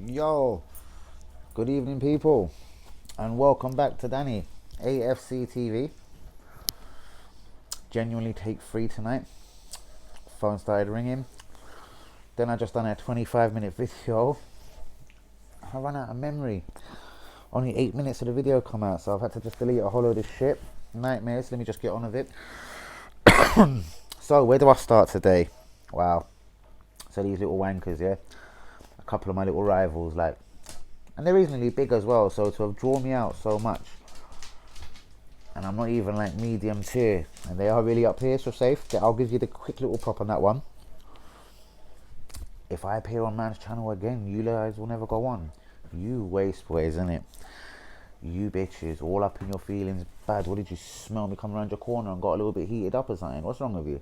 Yo, good evening, people, and welcome back to Danny AFC TV. Genuinely take 3 tonight. Phone started ringing. Then I just done a 25-minute video. I ran out of memory. Only 8 minutes of the video come out, so I've had to just delete a whole load of shit. Nightmares. Let me just get on with it. So, where do I start today? Wow. So these little wankers, yeah. A couple of my little rivals, and they're reasonably big as well, so to have drawn me out so much, and I'm not even like medium tier, and they are really up here, so safe. I'll give you the quick little prop on that one. If I appear on man's channel again, you guys will never go on. You waste boys, innit? You bitches, all up in your feelings. Bad, what did you smell me come around your corner and got a little bit heated up or something? What's wrong with you?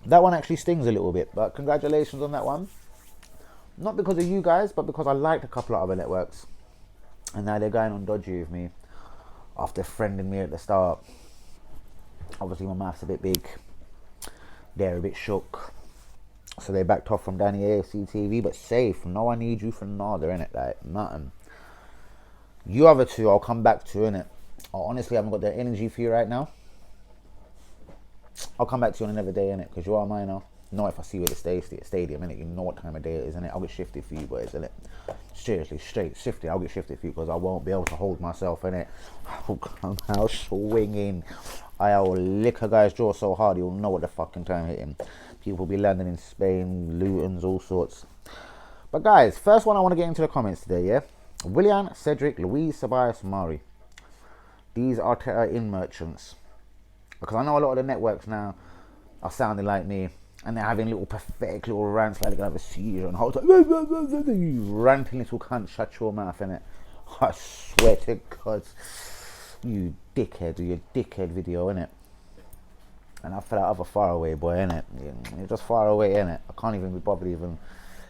That one actually stings a little bit, but congratulations on that one. Not because of you guys, but because I liked a couple of other networks. And now they're going on dodgy with me after friending me at the start. Obviously my mouth's a bit big. They're a bit shook. So they backed off from Danny AFC TV, but safe. No, I need you for nada, innit? Like, nothing. You other two, I'll come back to, innit? I honestly haven't got the energy for you right now. I'll come back to you on another day, innit? Because you are mine now. Know if I see you at the stadium, innit? You know what time of day it is, innit? I'll get shifted for you boys, innit? Seriously, straight shifted. I'll get shifted for you because I won't be able to hold myself, innit? I'll swinging. I'll lick a guy's jaw so hard you'll know what the fucking time hitting. People will be landing in Spain, Lutons, all sorts. But guys, first one I want to get into the comments today, yeah? Willian, Cedric, Luis, Tobias, Mari. These are Arteta in merchants. Because I know a lot of the networks now are sounding like me. And they're having little pathetic little rants like they're going to have a seizure and hold you ranting little cunt, shut your mouth, innit? I swear to God, you dickhead, do your dickhead video, innit? And I feel like I'm a far away boy, innit? You're just far away, innit? I can't even be bothered even.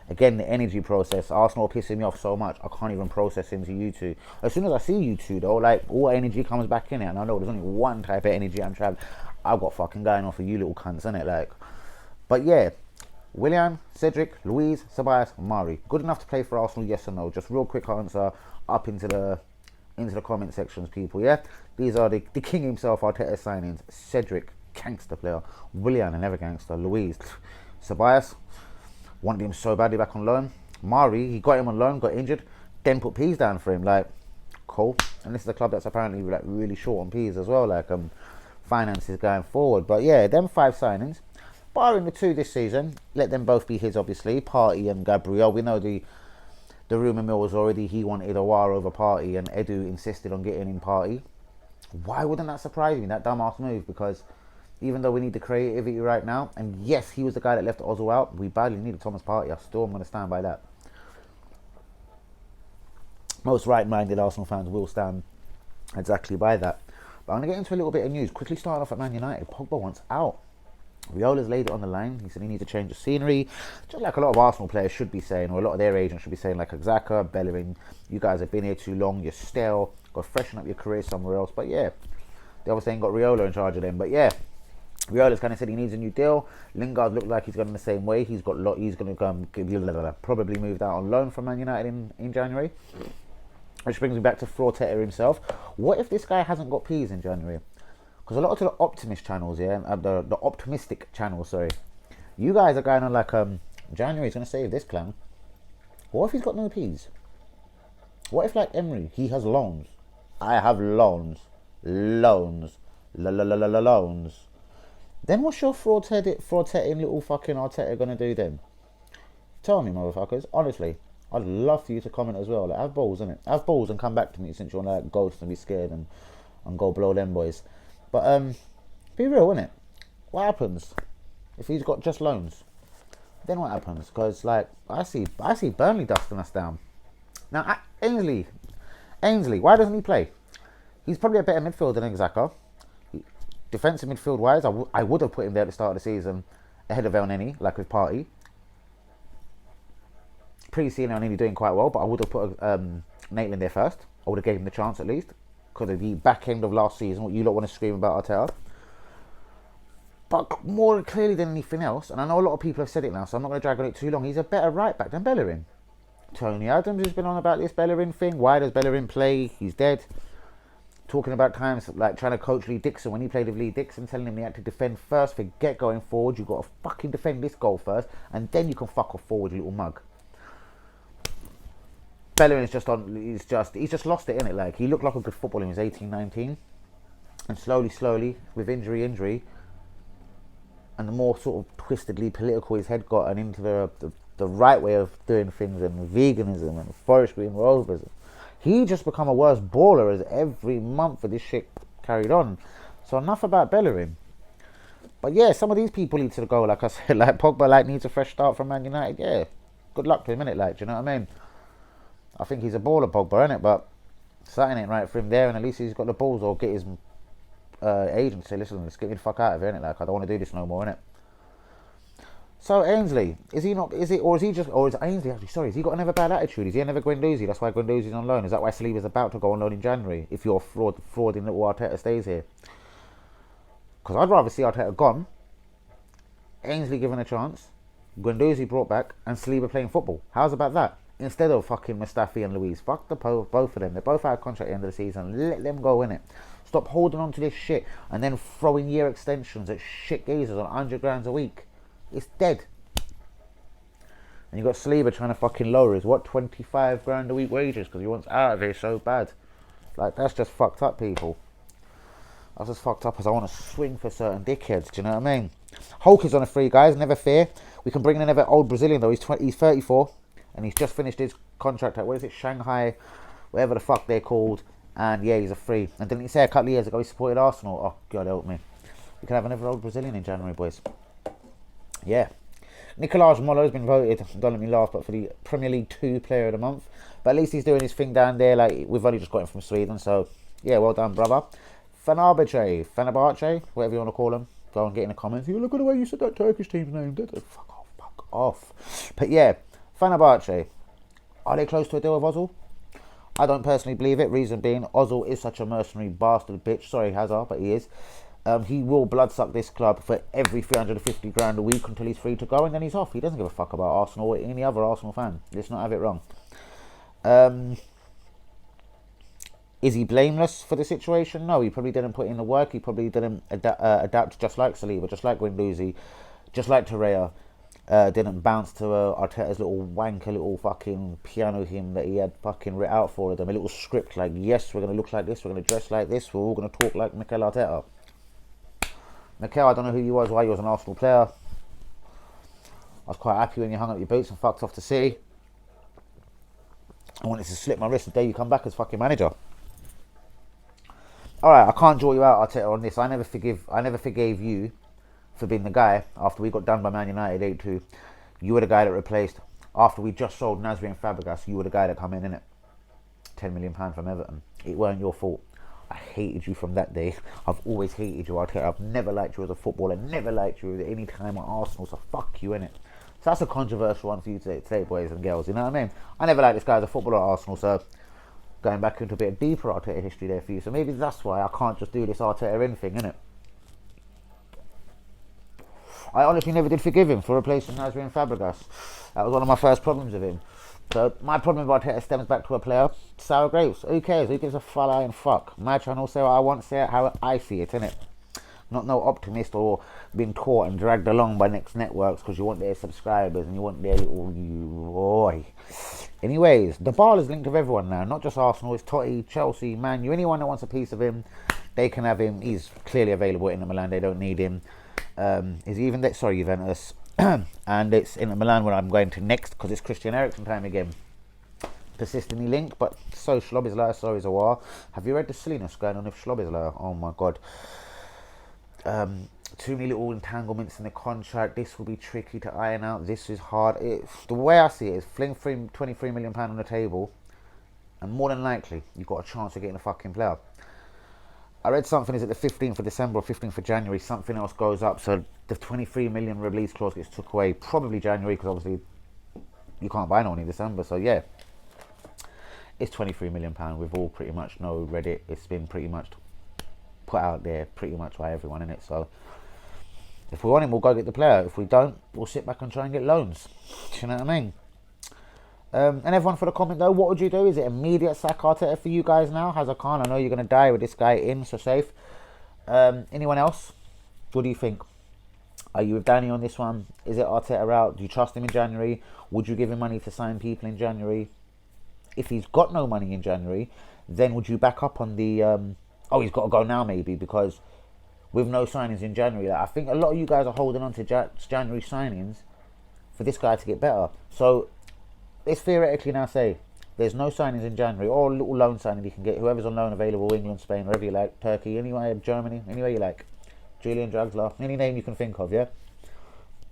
Again, the energy process, Arsenal are pissing me off so much, I can't even process into you two. As soon as I see you two though, like, all energy comes back in it, and I know there's only one type of energy I'm traveling. I've got fucking going off of you little cunts, innit? Like, but yeah, Willian, Cedric, Luis, Tobias, Mari. Good enough to play for Arsenal, yes or no? Just real quick answer up into the comment sections, people, yeah? These are the king himself, Arteta signings. Cedric, gangster player. Willian, another gangster. Luis, Tobias, wanted him so badly back on loan. Mari, he got him on loan, got injured, then put P's down for him, like, cool. And this is a club that's apparently like really short on P's as well, like finances going forward. But yeah, them 5 signings. Barring the 2 this season, let them both be his, obviously. Partey and Gabriel. We know the rumour mill was already he wanted Aouar over Partey, and Edu insisted on getting in Partey. Why wouldn't that surprise me, that dumbass move? Because even though we need the creativity right now, and yes, he was the guy that left Ozil out, we badly needed Thomas Partey. I still am going to stand by that. Most right-minded Arsenal fans will stand exactly by that. But I'm going to get into a little bit of news. Quickly starting off at Man United. Pogba wants out. Riola's laid it on the line. He said he needs to change the scenery, just like a lot of Arsenal players should be saying, or a lot of their agents should be saying, like Xhaka, Bellerin, you guys have been here too long, you're stale, got to freshen up your career somewhere else. But yeah, they obviously ain't got Riola in charge of them. But yeah, Riola's kind of said he needs a new deal. Lingard looked like he's going the same way. He's going to probably moved out on loan from Man United in January. Which brings me back to Arteta himself. What if this guy hasn't got P's in January? Because a lot of the optimist channels, yeah, the optimistic channels, sorry, you guys are going on like, January's going to save this clown. What if he's got no P's? What if, like Emery, he has loans? I have loans. Loans. Loans. Then what's your fraud-tetting little fucking Arteta going to do then? Tell me, motherfuckers. Honestly, I'd love for you to comment as well. Like, have balls, innit? Have balls and come back to me since you want to like, ghost and be scared and go blow them boys. But be real, innit? What happens if he's got just loans? Then what happens? Because like I see Burnley dusting us down. Now Ainsley, why doesn't he play? He's probably a better midfielder than Xhaka. Defensive midfield wise, I would have put him there at the start of the season ahead of El Neni, like with Partey. Pre-season El Neni doing quite well, but I would have put Maitland there first. I would have gave him the chance at least. Because of the back end of last season, what you lot want to scream about Arteta. But more clearly than anything else, and I know a lot of people have said it now, so I'm not going to drag on it too long, he's a better right back than Bellerin. Tony Adams has been on about this Bellerin thing. Why does Bellerin play? He's dead. Talking about times like trying to coach Lee Dixon when he played with Lee Dixon, telling him he had to defend first. Forget going forward. You've got to fucking defend this goal first, and then you can fuck off forward, you little mug. Bellerin's just on. He's just lost it, innit? Like, he looked like a good footballer when he was 18, 19, and slowly, with injury, and the more sort of twistedly political his head got, and into the right way of doing things, and veganism and forestry and rovers, he just become a worse baller as every month of this shit carried on. So enough about Bellerin. But yeah, some of these people need to go, like I said, like Pogba, like, needs a fresh start from Man United. Yeah, good luck to him, innit? Like, do you know what I mean? I think he's a baller, Pogba, innit? But something ain't right for him there, and at least he's got the balls, or get his agent to say, listen, let's get me the fuck out of here, innit? Like, I don't want to do this no more, innit? So Ainsley, is he Ainsley, has he got another bad attitude? Is he another Guendouzi? That's why Guendouzi's on loan. Is that why Saliba's about to go on loan in January? If you're frauding little Arteta stays here? Because I'd rather see Arteta gone, Ainsley given a chance, Guendouzi brought back, and Saliba playing football. How's about that? Instead of fucking Mustafi and Luiz. Fuck both of them. They're both out of contract at the end of the season. Let them go in it. Stop holding on to this shit and then throwing year extensions at shit geezers on 100 grand a week. It's dead. And you got Saliba trying to fucking lower his 25 grand a week wages because he wants out of here so bad. Like, that's just fucked up, people. That's as fucked up as I want to swing for certain dickheads. Do you know what I mean? Hulk is on a free, guys. Never fear. We can bring in another old Brazilian though. He's 34 and he's just finished his contract at, what is it, Shanghai, whatever the fuck they're called. And yeah, he's a free. And didn't he say a couple of years ago he supported Arsenal? Oh, God help me. We can have another old Brazilian in January, boys. Yeah. Nicolás Molo has been voted, don't let me laugh, but for the Premier League 2 Player of the Month. But at least he's doing his thing down there. Like, we've only just got him from Sweden, so yeah, well done, brother. Fenerbahce, whatever you want to call him. Go and get in the comments. You look at the way you said that Turkish team's name. Fuck off. But yeah, Fenerbahce. Are they close to a deal with Ozil? I don't personally believe it. Reason being, Ozil is such a mercenary bastard bitch. Sorry, Hazard, but he is. He will bloodsuck this club for every 350 grand a week until he's free to go, and then he's off. He doesn't give a fuck about Arsenal or any other Arsenal fan. Let's not have it wrong. Is he blameless for the situation? No, he probably didn't put in the work. He probably didn't adapt, just like Saliba, just like Guendouzi, just like Torreira. Didn't bounce to Arteta's little wanker little fucking piano hymn that he had fucking writ out for them. A little script like, yes, we're going to look like this, we're going to dress like this, we're all going to talk like Mikel Arteta. Mikel, I don't know who you was, why you was an Arsenal player. I was quite happy when you hung up your boots and fucked off to City. I wanted to slip my wrist the day you come back as fucking manager. Alright, I can't draw you out, Arteta, on this. I never forgave you for being the guy after we got done by Man United 8-2. You were the guy that replaced, after we just sold Nasri and Fabregas, you were the guy that come in, innit? £10 million from Everton. It weren't your fault. I hated you from that day. I've always hated you, Arteta. I've never liked you as a footballer, never liked you at any time at Arsenal, so fuck you, innit? So that's a controversial one for you today, boys and girls, you know what I mean? I never liked this guy as a footballer at Arsenal, so going back into a bit of deeper Arteta history there for you. So maybe that's why I can't just do this Arteta in thing, innit? I honestly never did forgive him for replacing Nasri and Fabregas. That was one of my first problems with him. So my problem with Arteta stems back to a player, sour grapes. Who cares? Who gives a flying fuck? My channel, say what I want, say it how I see it, innit? Not no optimist or being caught and dragged along by next networks because you want their subscribers and you want their little boy. Anyways, the ball is linked with everyone now, not just Arsenal. It's Totti, Chelsea, Man U. Anyone that wants a piece of him, they can have him. He's clearly available at Inter Milan. They don't need him. Is he even there? Sorry, Juventus. And it's Inter Milan where I'm going to next because it's Christian Eriksen time again. Persistently linked, but so Schlobisler, so is a war. Have you read the silliness going on with Schlobisler? Oh my god. Too many little entanglements in the contract. This will be tricky to iron out. This is hard. The way I see it is fling £23 million on the table, and more than likely you've got a chance of getting a fucking player. I read something, is it the 15th of December or 15th of January, something else goes up, so the 23 million release clause gets took away, probably January, because obviously you can't buy no one in December, so yeah. It's £23 million, we've all pretty much know Reddit, it's been pretty much put out there pretty much by everyone in it, so if we want him, we'll go get the player. If we don't, we'll sit back and try and get loans. Do you know what I mean? And everyone for the comment though, what would you do? Is it immediate sack Arteta for you guys now? Hazard Khan, I know you're going to die with this guy in, so safe. Anyone else? What do you think? Are you with Danny on this one? Is it Arteta out? Do you trust him in January? Would you give him money to sign people in January? If he's got no money in January, then would you back up on the... oh, he's got to go now maybe, because with no signings in January, I think a lot of you guys are holding on to January signings for this guy to get better. So let's theoretically now say there's no signings in January, or a little loan signing you can get, whoever's on loan available, England, Spain, wherever you like, Turkey, anywhere, Germany, anywhere you like. Julian Draxler, any name you can think of, yeah?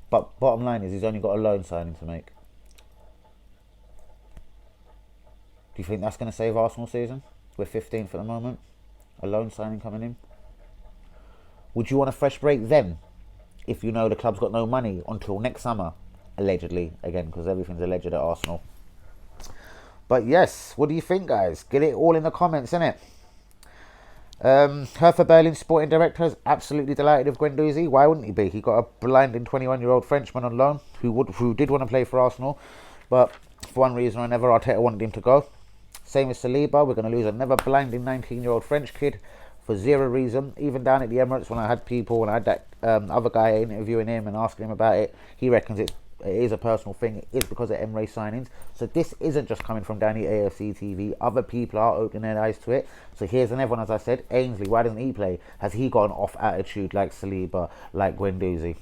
But bottom line is he's only got a loan signing to make. Do you think that's going to save Arsenal season? We're 15th at the moment. A loan signing coming in. Would you want a fresh break then? If you know the club's got no money until next summer. Allegedly. Again, because everything's alleged at Arsenal. But yes, what do you think, guys? Get it all in the comments, innit? Hertha Berlin sporting director is absolutely delighted with Guendouzi. Why wouldn't he be? He got a blinding 21-year-old Frenchman on loan who did want to play for Arsenal, but for one reason or another, Arteta wanted him to go. Same as Saliba. We're going to lose another blinding 19-year-old French kid for zero reason. Even down at the Emirates, when I had that other guy interviewing him and asking him about it, he reckons it is a personal thing. It is because of Emre signings. So this isn't just coming from Danny AFC TV. Other people are opening their eyes to it. So here's another one, as I said. Ainsley, why doesn't he play? Has he got an off attitude like Saliba, like Guendouzi,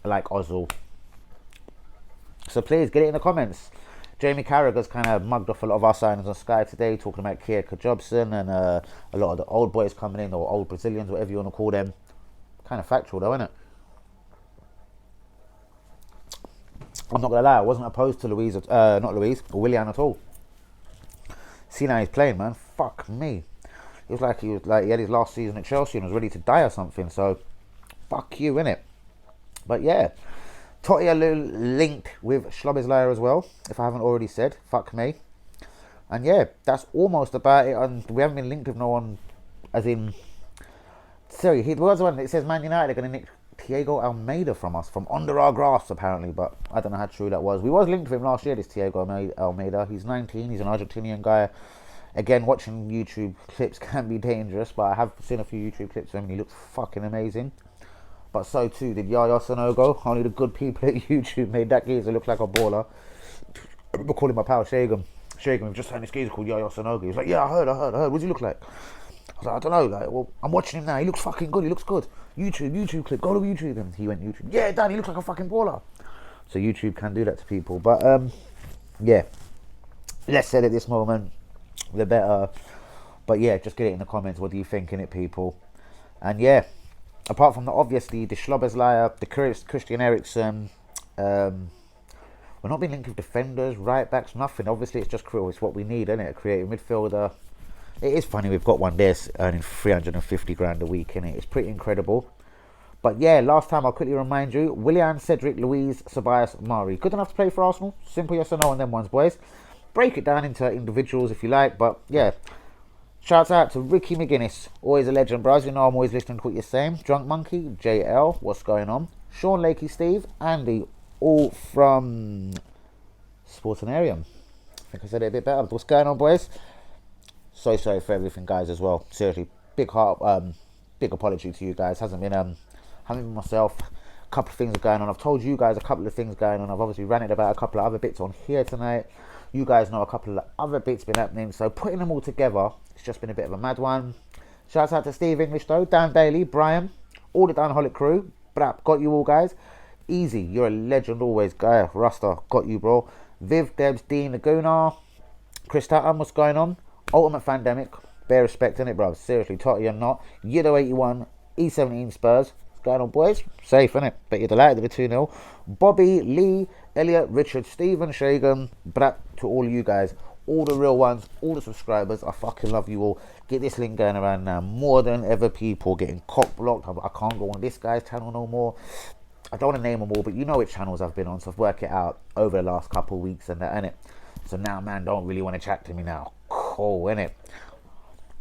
like Ozil? So please get it in the comments. Jamie Carragher's kind of mugged off a lot of our signings on Sky today, talking about Kierkegaard Jobson and a lot of the old boys coming in, or old Brazilians, whatever you want to call them. Kind of factual though, isn't it? I'm not going to lie, I wasn't opposed to Willian at all. See now he's playing, man. Fuck me. It was like he had his last season at Chelsea and was ready to die or something. So, fuck you, innit? But yeah, Totti linked with Schlobezlaier as well, if I haven't already said. Fuck me. And yeah, that's almost about it. And we haven't been linked with no one, as in... Sorry, he was the one that says Man United are going to nick Thiago Almeida from us, from under our grasp apparently, but I don't know how true that was. We was linked with him last year, this Thiago Almeida. He's 19, he's an Argentinian guy. Again, watching YouTube clips can be dangerous, but I have seen a few YouTube clips of him and he looks fucking amazing. But so too did Yaya Sanogo. Only the good people at YouTube made that geezer look like a baller. I remember calling my pal Shagum, we've just had this geezer called Yaya Sanogo. He was like, yeah, I heard. What does he look like? I was like, I don't know, like, well, I'm watching him now, he looks fucking good, he looks good. YouTube clip, go to YouTube him. He went YouTube, yeah, Dan, he looks like a fucking baller. So YouTube can do that to people, but yeah, less said at this moment, the better. But yeah, just get it in the comments, what do you think in it, people? And yeah, apart from the obviously, the Schlobezlaier, the Christian Eriksen, we're not being linked with defenders, right backs, nothing. Obviously it's just crew, it's what we need, isn't it? A creative midfielder. It is funny we've got one there earning 350 grand a week, innit? It's pretty incredible. But yeah, last time I'll quickly remind you, Willian, Cedric, Luiz, Ceballos, Mari. Good enough to play for Arsenal? Simple yes or no on them ones, boys. Break it down into individuals if you like, but yeah. Shouts out to Ricky McGuinness, always a legend, bros. You know I'm always listening to what you're saying. Drunk Monkey, JL, what's going on? Sean Lakey, Steve, Andy, all from Sportinarium. I think I said it a bit better. What's going on, boys? So sorry for everything, guys, as well. Seriously, big apology to you guys. Hasn't been myself. A couple of things are going on. I've told you guys a couple of things going on. I've obviously ranted about a couple of other bits on here tonight. You guys know a couple of other bits been happening. So putting them all together, it's just been a bit of a mad one. Shouts out to Steve English though, Dan Bailey, Brian, all the Downholic crew. Brap, got you all, guys. Easy, you're a legend always, guy. Rasta, got you, bro. Viv, Debs, Dean, Laguna, Chris Tatum, what's going on? Ultimate Fandemic, bare respect in it, bro. Seriously, Totti or not. Yido 81, E17 Spurs. What's going on, boys? Safe, innit? Bet you're delighted with the 2-0. Bobby, Lee, Elliot, Richard, Stephen, Shagan, Brap, to all of you guys. All the real ones, all the subscribers. I fucking love you all. Get this link going around now. More than ever, people getting cock blocked. I can't go on this guy's channel no more. I don't want to name them all, but you know which channels I've been on, so I've worked it out over the last couple of weeks and that, innit? So now, man, don't really want to chat to me now. Cool, innit?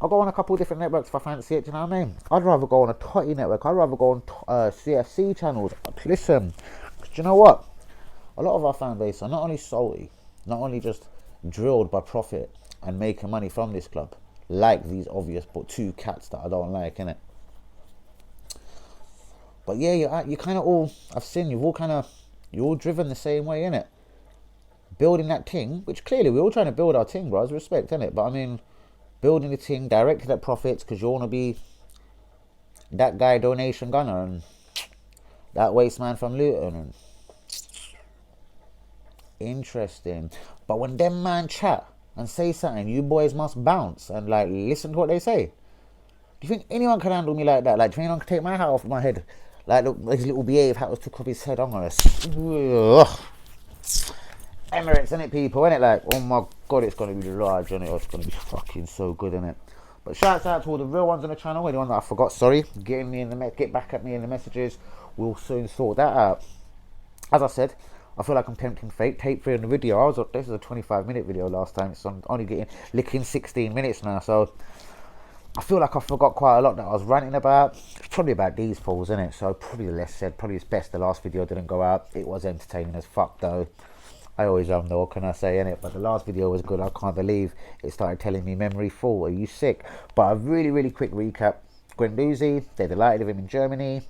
I'll go on a couple of different networks if I fancy it, do you know what I mean? I'd rather go on a Totti network. I'd rather go on CFC channels. Listen, do you know what? A lot of our fan base are not only salty, not only just drilled by profit and making money from this club, like these obvious but two cats that I don't like, innit? But yeah, you kind of all, I've seen you've all kind of, you're all driven the same way, innit? Building that thing, which clearly we're all trying to build our thing, bro. It's respect, innit? But I mean, building the thing directed at profits because you want to be that guy donation gunner and that waste man from Luton. And interesting. But when them man chat and say something, you boys must bounce and like listen to what they say. Do you think anyone can handle me like that? Like, do you think anyone can take my hat off my head? Like, look, his little behave hat was took off his head. I'm gonna Emirates, innit, people, innit? Like, oh my god, it's gonna be large, innit? It's gonna be fucking so good, innit? But shouts out to all the real ones on the channel. Anyone that I forgot, sorry. Get back at me in the messages. We'll soon sort that out. As I said, I feel like I'm tempting fate. Tape 3 on the video. This is a 25-minute video last time. It's only licking 16 minutes now. So I feel like I forgot quite a lot that I was ranting about. It's probably about these fools, innit? So probably the less said. Probably it's best the last video didn't go out. It was entertaining as fuck though. I always am though, can I say, innit? But the last video was good. I can't believe it started telling me memory full. Are you sick? But a really quick recap. Guendouzi, they're delighted with him in Germany.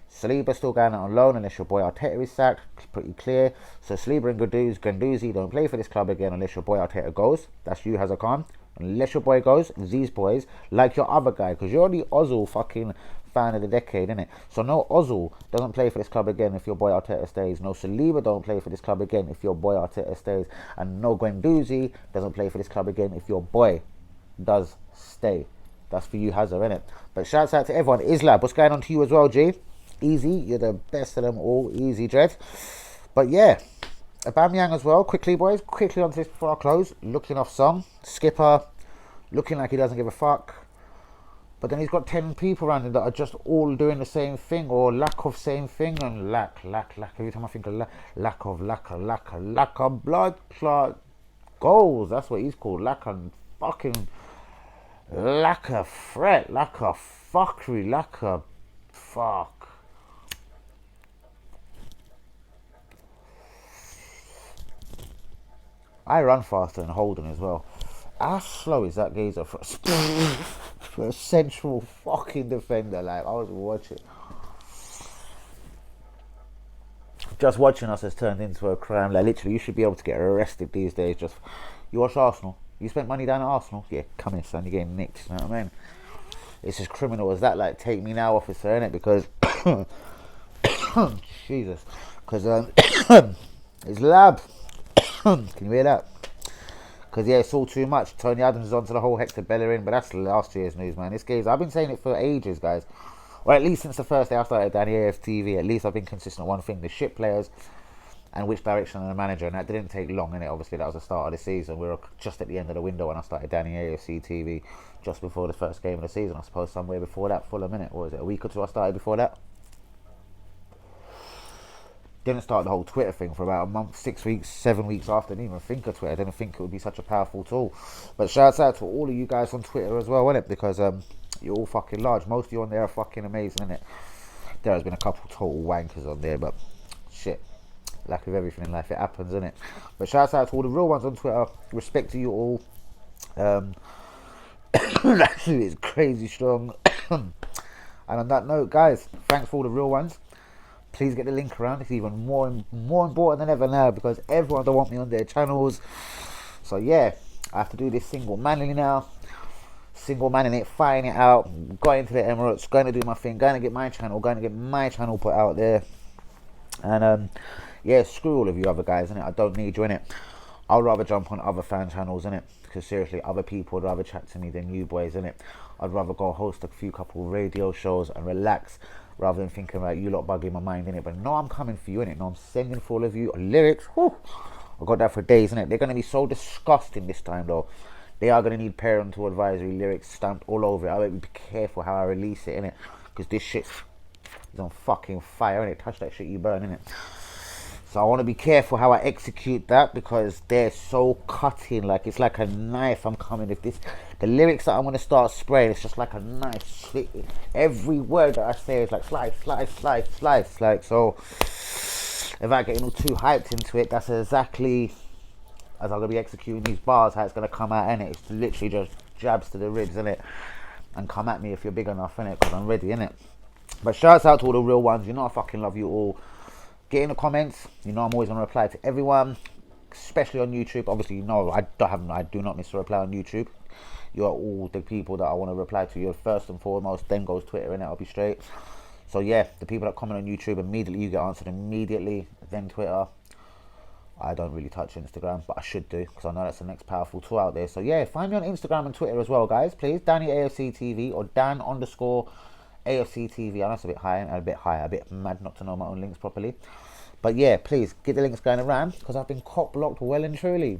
Saliba still going out on loan unless your boy Arteta is sacked. Pretty clear. So Saliba and Guendouzi don't play for this club again unless your boy Arteta goes. That's you, Hazard Khan. Unless your boy goes, these boys, like your other guy, because you're the Ozil fucking fan of the decade, innit? So no Ozil doesn't play for this club again if your boy Arteta stays. No Saliba don't play for this club again if your boy Arteta stays. And no Guendouzi doesn't play for this club again if your boy does stay. That's for you, Hazard, innit? But shouts out to everyone. Islab, what's going on to you as well, G? Easy, you're the best of them all. Easy, Dread. But yeah, Aubameyang as well. Quickly, boys. Quickly onto this before I close. Looking off some. Skipper. Looking like he doesn't give a fuck. But then he's got 10 people around him that are just all doing the same thing or lack of same thing. And lack. Every time I think of lack of blood clot goals. That's what he's called. Lack of fucking... Lack of fret. Lack of fuckery. Lack of... Fuck. I run faster than Holden as well. How slow is that geezer for a central fucking defender? Like, I was watching. Just watching us has turned into a crime. Like, literally, you should be able to get arrested these days. Just, you watch Arsenal. You spent money down at Arsenal? Yeah, come here, son. You're getting nicked. You know what I mean? It's as criminal as that. Like, take me now, officer, innit? Because, Jesus. Because, it's lab. Can you hear that? Because yeah, it's all too much. Tony Adams is onto the whole Hector Bellerin, but that's last year's news, man. This game's, I've been saying it for ages, guys. Or at least since the first day I started Danny AFTV, at least I've been consistent on one thing: the shit players and which direction of the manager. And that didn't take long, innit? Obviously, that was the start of the season. We were just at the end of the window when I started Danny AFC TV, just before the first game of the season. I suppose somewhere before that, full a minute. Or was it a week or two I started before that? Didn't start the whole Twitter thing for about a month, 6 weeks, 7 weeks after. I didn't even think of Twitter. I didn't think it would be such a powerful tool. But shouts out to all of you guys on Twitter as well, innit? Because you're all fucking large. Most of you on there are fucking amazing, innit? There has been a couple total wankers on there, but shit. Like with everything in life, it happens, innit? But shouts out to all the real ones on Twitter. Respect to you all. That shit is crazy strong. And on that note, guys, thanks for all the real ones. Please get the link around. It's even more important than ever now because everyone don't want me on their channels. So yeah, I have to do this single-manly now. Single-manning it, firing it out. Going to the Emirates, going to do my thing, going to get my channel put out there. And yeah, screw all of you other guys, innit? I don't need you, innit? I'd rather jump on other fan channels, innit? Because seriously, other people would rather chat to me than you boys, innit? I'd rather go host a couple radio shows and relax rather than thinking about you lot bugging my mind, innit? But no, I'm coming for you, innit? No, I'm sending for all of you lyrics. Whew, I got that for days, innit? They're going to be so disgusting this time, though. They are going to need parental advisory lyrics stamped all over it. I better be careful how I release it, innit? Because this shit is on fucking fire, innit? Touch that shit, you burn, innit? So I want to be careful how I execute that because they're so cutting, like it's like a knife. I'm coming with this. The lyrics that I'm going to start spraying, it's just like a knife. Every word that I say is like slice. Like, so if I get too hyped into it, that's exactly as I'm gonna be executing these bars, how it's gonna come out, innit? It's literally just jabs to the ribs, innit? And come at me if you're big enough, innit? Because I'm ready, innit? But shouts out to all the real ones. You know I fucking love you all. Get in the comments. You know I'm always gonna reply to everyone, especially on YouTube. Obviously, you know I do not miss a reply on YouTube. You are all the people that I want to reply to. You're first and foremost. Then goes Twitter, and I'll be straight. So yeah, the people that comment on YouTube immediately, you get answered immediately. Then Twitter. I don't really touch Instagram, but I should do because I know that's the next powerful tool out there. So yeah, find me on Instagram and Twitter as well, guys. Please, Danny AFC TV or Dan _ AFC TV. I know it's a bit high, a bit mad not to know my own links properly. But yeah, please get the links going around because I've been cop blocked well and truly.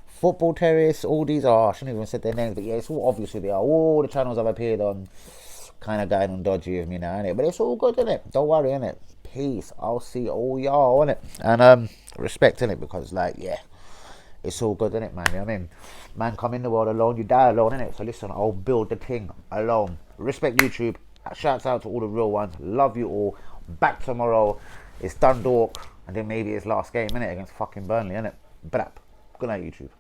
Football Terrorists, all these are, I shouldn't even said their names, but yeah, it's all obviously they are. All the channels I've appeared on kind of going on dodgy with me now, innit? But it's all good, innit? Don't worry, innit? Peace. I'll see all y'all, innit? And respect, innit? Because like, yeah, it's all good, innit, man? You know what I mean? Man, come in the world alone, you die alone, innit? So listen, I'll build the thing alone. Respect YouTube. Shouts out to all the real ones. Love you all. Back tomorrow. It's Dundalk, and then maybe it's last game, innit? Against fucking Burnley, innit? Brap. Good night, YouTube.